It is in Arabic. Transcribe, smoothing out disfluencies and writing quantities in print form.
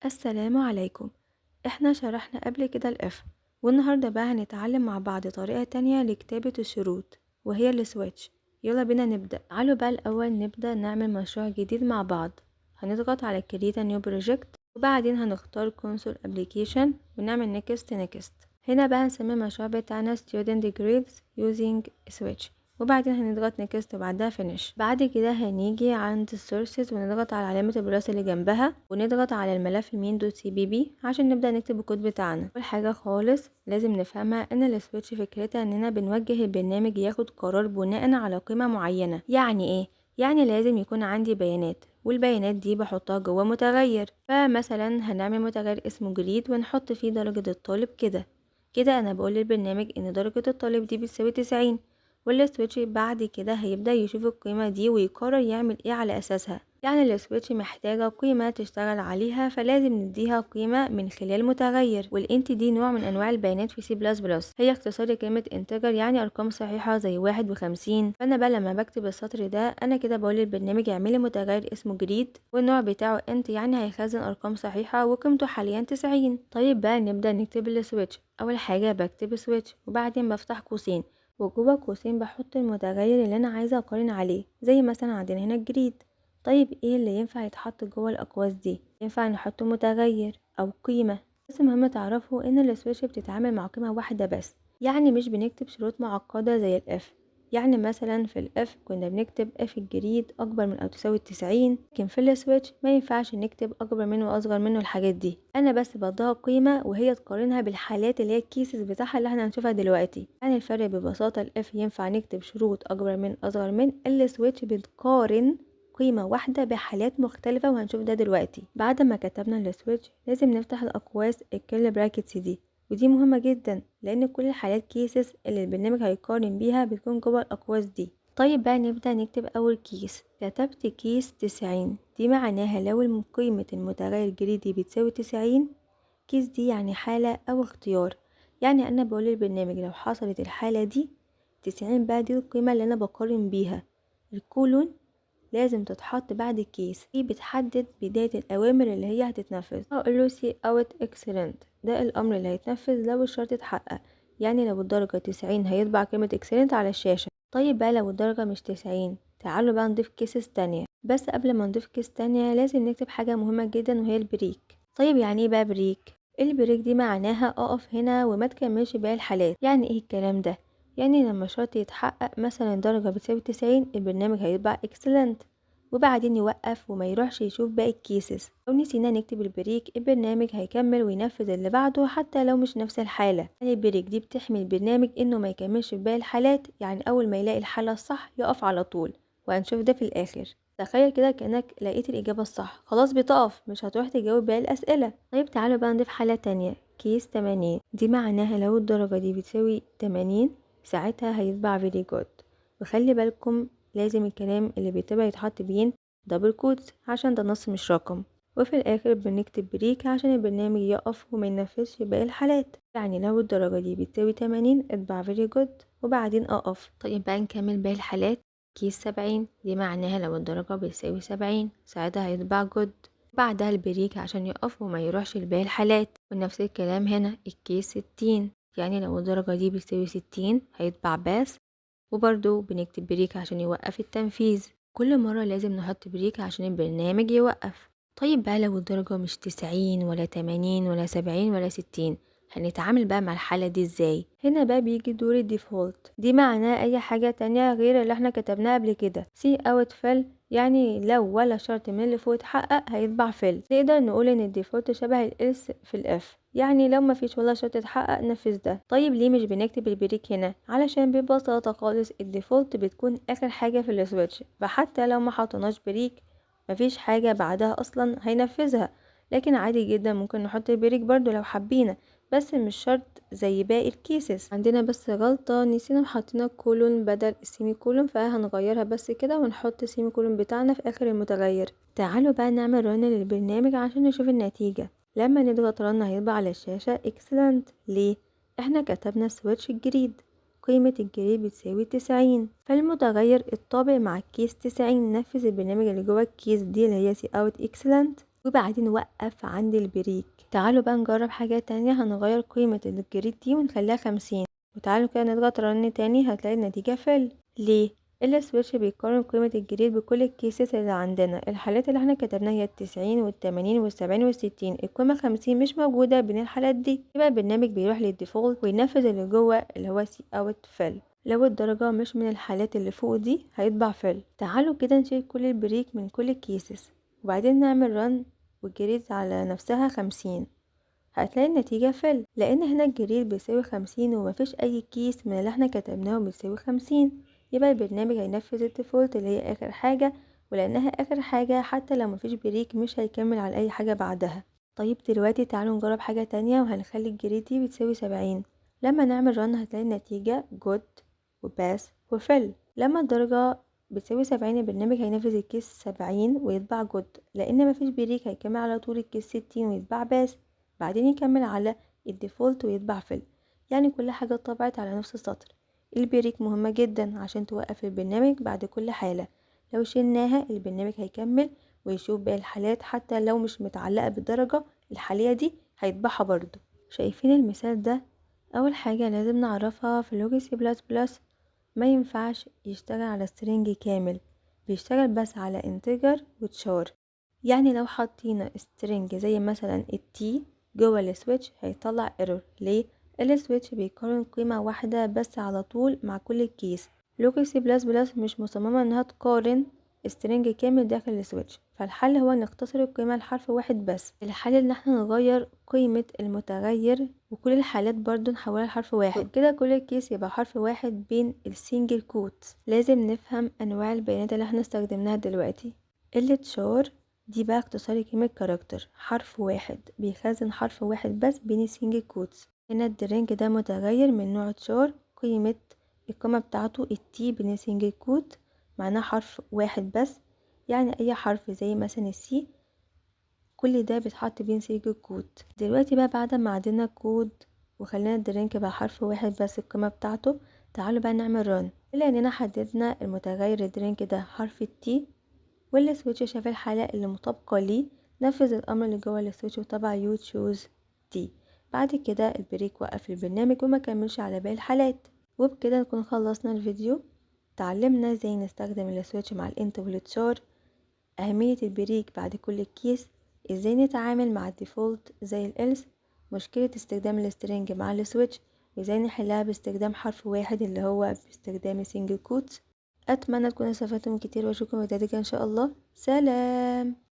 السلام عليكم. احنا شرحنا قبل كده الاف، والنهاردة بقى هنتعلم مع بعض طريقة تانية لكتابة الشروط وهي السويتش. يلا بينا نبدأ. تعالوا بقى الأول نبدأ نعمل مشروع جديد مع بعض. هنضغط على create a new project وبعدين هنختار console application ونعمل next. هنا بقى هنسمي المشروع بتاعنا student grades using switch وبعدين هنضغط next وبعدها finish. بعد كده هنيجي عند sources ونضغط على علامة البلاس اللي جنبها ونضغط على الملف main.cpp عشان نبدأ نكتب الكود بتاعنا. اول حاجة خالص لازم نفهمها ان السويتش فكرتها اننا بنوجه البرنامج ياخد قرار بناء على قيمة معينة. يعني ايه؟ يعني لازم يكون عندي بيانات والبيانات دي بحطها جوه متغير. فمثلا هنعمل متغير اسمه جريد ونحط فيه درجة الطالب كده انا بقول للبرنامج ان درجة الطالب دي بتساوي 90، والسويتش بعد كده هيبدأ يشوف القيمة دي ويقرر يعمل ايه على اساسها. يعني السويتش محتاجة قيمة تشتغل عليها، فلازم نديها قيمة من خلال متغير. والانت دي نوع من انواع البيانات في C++، هي اختصار لكلمة انتجر يعني ارقام صحيحة زي 51. فانا بقى لما بكتب السطر ده انا كده بقول للبرنامج يعملي متغير اسمه جريد والنوع بتاعه انت يعني هيخزن ارقام صحيحة وقيمته حاليا 90. طيب بقى نبدأ نكتب السويتش. اول حاجة بكتب سويتش وبعدين بفتح قوسين وجوه قوسين بحط المتغير اللي انا عايزة اقارن عليه، زي مثلا عندنا هنا الجريد. طيب ايه اللي ينفع يتحط جوه الاقواس دي؟ ينفع نحط متغير او قيمة، بس مهم تعرفوا ان السويتش بتتعامل مع قيمة واحدة بس، يعني مش بنكتب شروط معقدة زي الاف. يعني مثلا في الاف كنا بنكتب اف الجريد اكبر من او تساوي 90، لكن في السويتش ما ينفعش نكتب اكبر منه واصغر منه الحاجات دي. انا بس بديها قيمة وهي تقارنها بالحالات اللي هي الكيسز بتاعها اللي احنا هنشوفها دلوقتي. يعني الفرق ببساطة الاف ينفع نكتب شروط اكبر من اصغر من، السويتش بتقارن قيمة واحدة بحالات مختلفة وهنشوف ده دلوقتي. بعد ما كتبنا السويتش لازم نفتح الأقواس الكيرلي براكتس دي، ودي مهمة جدا لأن كل الحالات كيسز اللي البرنامج هيقارن بيها بتكون جوه الأقواس دي. طيب بقى نبدأ نكتب أول كيس. كتبت كيس 90، دي معناها لو قيمة المتغير جريدي بتساوي 90، كيس دي يعني حالة أو اختيار. يعني أنا بقول للبرنامج لو حصلت الحالة دي 90 بقى دي القيمة اللي أنا بقارن بيها. الكولون لازم تتحط بعد الكيس، دي بتحدد بداية الأوامر اللي هي هتتنفذ. هقوله سي اوت اكسلنت، ده الأمر اللي هيتنفذ لو الشرط اتحقق. يعني لو الدرجة 90 هيطبع كلمة اكسلنت على الشاشة. طيب بقى لو الدرجة مش 90، تعالوا بقى نضيف كيسز تانية. بس قبل ما نضيف كيس تانية لازم نكتب حاجة مهمة جدا وهي البريك. طيب يعني ايه بقى بريك؟ البريك دي معناها اقف هنا وما تكملش باقي الحالات. يعني ايه الكلام ده؟ يعني لما شرط يتحقق مثلا الدرجة بتساوي 90، البرنامج هيطبع excellent وبعدين يوقف وما يروحش يشوف باقي الكيسز. لو نسينا نكتب البريك البرنامج هيكمل وينفذ اللي بعده حتى لو مش نفس الحالة. يعني البريك دي بتحمي البرنامج انه ما يكملش في باقي الحالات، يعني اول ما يلاقي الحالة الصح يقف على طول، وهنشوف ده في الاخر. تخيل كده كأنك لقيت الإجابة الصح، خلاص بتقف مش هتروح تجاوب باقي الأسئلة. طيب تعالوا بقى نضيف حالة تانية. كيس 80، دي معناها لو الدرجة دي بتساوي 80 ساعتها هيطبع very good. وخلي بالكم لازم الكلام اللي بيتبع يتحط بين دبل كوتس عشان ده نص مش رقم. وفي الاخر بنكتب بريك عشان البرنامج يقف وما ينفذش باقي الحالات. يعني لو الدرجة دي بتساوي 80 اطبع very good وبعدين اقف. طيب بقى نكمل باقي الحالات. كيس 70، دي معناها لو الدرجة بتساوي 70 ساعتها هيطبع good بعدها البريك عشان يقف وما يروحش لباقي الحالات. ونفس الكلام هنا الكيس 60، يعني لو الدرجة دي بتساوي 60 هيطبع باس وبرضو بنكتب بريك عشان يوقف التنفيذ. كل مرة لازم نحط بريك عشان البرنامج يوقف. طيب بقى لو الدرجة مش 90 ولا 80 ولا 70 ولا 60، هنتعامل بقى مع الحالة دي ازاي؟ هنا بقى بيجي دور الديفولت، دي معناه اي حاجة تانية غير اللي احنا كتبناها قبل كده. سي اوت فيل، يعني لو ولا شرط من اللي فوق اتحقق هيطبع فيل. نقدر نقول ان الديفولت شبه الالس في الاف، يعني لو مفيش ولا شرط اتحقق نفذ ده. طيب ليه مش بنكتب البريك هنا؟ علشان ببساطة خالص الديفولت بتكون اخر حاجة في السويتش، فحتى لو ما حطناش بريك مفيش حاجة بعدها اصلا هينفذها. لكن عادي جدا ممكن نحط البريك برضو لو حبينا، بس مش شرط زي باقي الكيسز. عندنا بس غلطة، نسينا حطينا كولون بدل السيمي كولون، فهنغيرها بس كده ونحط السيمي كولون بتاعنا في اخر المتغير. تعالوا بقى نعمل رن للبرنامج عشان نشوف النتيجة. لما نضغط رن هيطبع على الشاشة excellent. ليه؟ احنا كتبنا سويتش الجريد، قيمة الجريد بتساوي 90، فالمتغير الطابق مع الكيس 90 نفذ البرنامج اللي جوه الكيس دي اللي هي سي اوت excellent وبعدين نوقف عند البريك. تعالوا بقى نجرب حاجة تانية، هنغير قيمة الجريد دي ونخليها 50، وتعالوا كده نضغط رن تاني، هتلاقي النتيجة فل. ليه؟ السويتش بيقارن قيمة الجريد بكل الكيسز اللي عندنا. الحالات اللي احنا كتبناها هي 90 و80 و70 و60، القيمة 50 مش موجودة بين الحالات دي، يبقى البرنامج بيروح للديفولت وينفذ اللي جوه اللي هو سي اوت فل. لو الدرجة مش من الحالات اللي فوق دي هيطبع فل. تعالوا كده نشيل كل البريك من كل الكيسز وبعدين نعمل رن، والجريد على نفسها 50، هتلاقي النتيجة فل، لان هنا الجريد بيساوي 50 ومفيش اي كيس من اللي احنا كتبناه بيساوي 50، يبقى البرنامج هينفذ الديفولت اللي هي اخر حاجة، ولانها اخر حاجة حتى لو مفيش بريك مش هيكمل على اي حاجة بعدها. طيب دلوقتي تعالوا نجرب حاجة تانية، وهنخلي الجريد دي بتساوي 70. لما نعمل رن هتلاقي النتيجة جود وباس وفل. لما الدرجة بتساوي 70 البرنامج هينفذ الكيس 70 ويطبع جود، لان مفيش بريك هيكمل على طول الكيس 60 ويطبع باس، بعدين يكمل على الديفولت ويطبع فل. يعني كل حاجة طبعت على نفس السطر. البريك مهمة جدا عشان توقف البرنامج بعد كل حالة، لو شلناها البرنامج هيكمل ويشوف باقي الحالات حتى لو مش متعلقة بالدرجة الحالية دي هيطبعها برضو. شايفين المثال ده؟ اول حاجة لازم نعرفها في لوجي سي بلس بلس، ما ينفعش يشتغل على سترينج كامل، بيشتغل بس على انتجر وتشار. يعني لو حطينا سترينج زي مثلا التي جوه السويتش هيطلع ايرور. ليه؟ السويتش بيقارن قيمة واحدة بس على طول مع كل الكيس. لوجي سي بلس بلس مش مصممة انها تقارن سترينج كامل داخل السويتش، فالحل هو نختصر القيمة لحرف واحد بس. الحل ان احنا نغير قيمة المتغير وكل الحالات برضو نحولها لحرف واحد، وكده كل الكيس يبقى حرف واحد بين السنجل كوت. لازم نفهم انواع البيانات اللي احنا استخدمناها دلوقتي. التشار دي بقى اختصار كلمة كاركتر، حرف واحد بيخزن حرف واحد بس بين السنجل كوتس. هنا الدرينج ده متغير من نوع تشار، القيمة بتاعته التي بين السنجل كوت معناه حرف واحد بس، يعني اي حرف زي مثلا السي كل ده بيتحط بين سنجل كوت. دلوقتي بقى بعد ما عدلنا الكود وخلينا الدرينك بقى حرف واحد بس القيمة بتاعته، تعالوا بقى نعمل ران. بما اننا حددنا المتغير الدرينك ده حرف التي والسويتش شاف الحالة اللي مطابقة ليه، نفذ الأمر اللي جوه السويتش وطبع يو تشوز تي. بعد كده البريك وقف البرنامج وما كملش على باقي الحالات. وبكده نكون خلصنا الفيديو. تعلمنا ازاي نستخدم السويتش مع الانت والتشار، أهمية البريك بعد كل كيس، ازاي نتعامل مع الديفولت زي الإلس، مشكلة استخدام السترينج مع السويتش وازاي نحلها باستخدام حرف واحد اللي هو باستخدام سنجل كوتس. اتمنى تكونوا استفدتم كتير واشوفكم في فيديو ان شاء الله. سلام.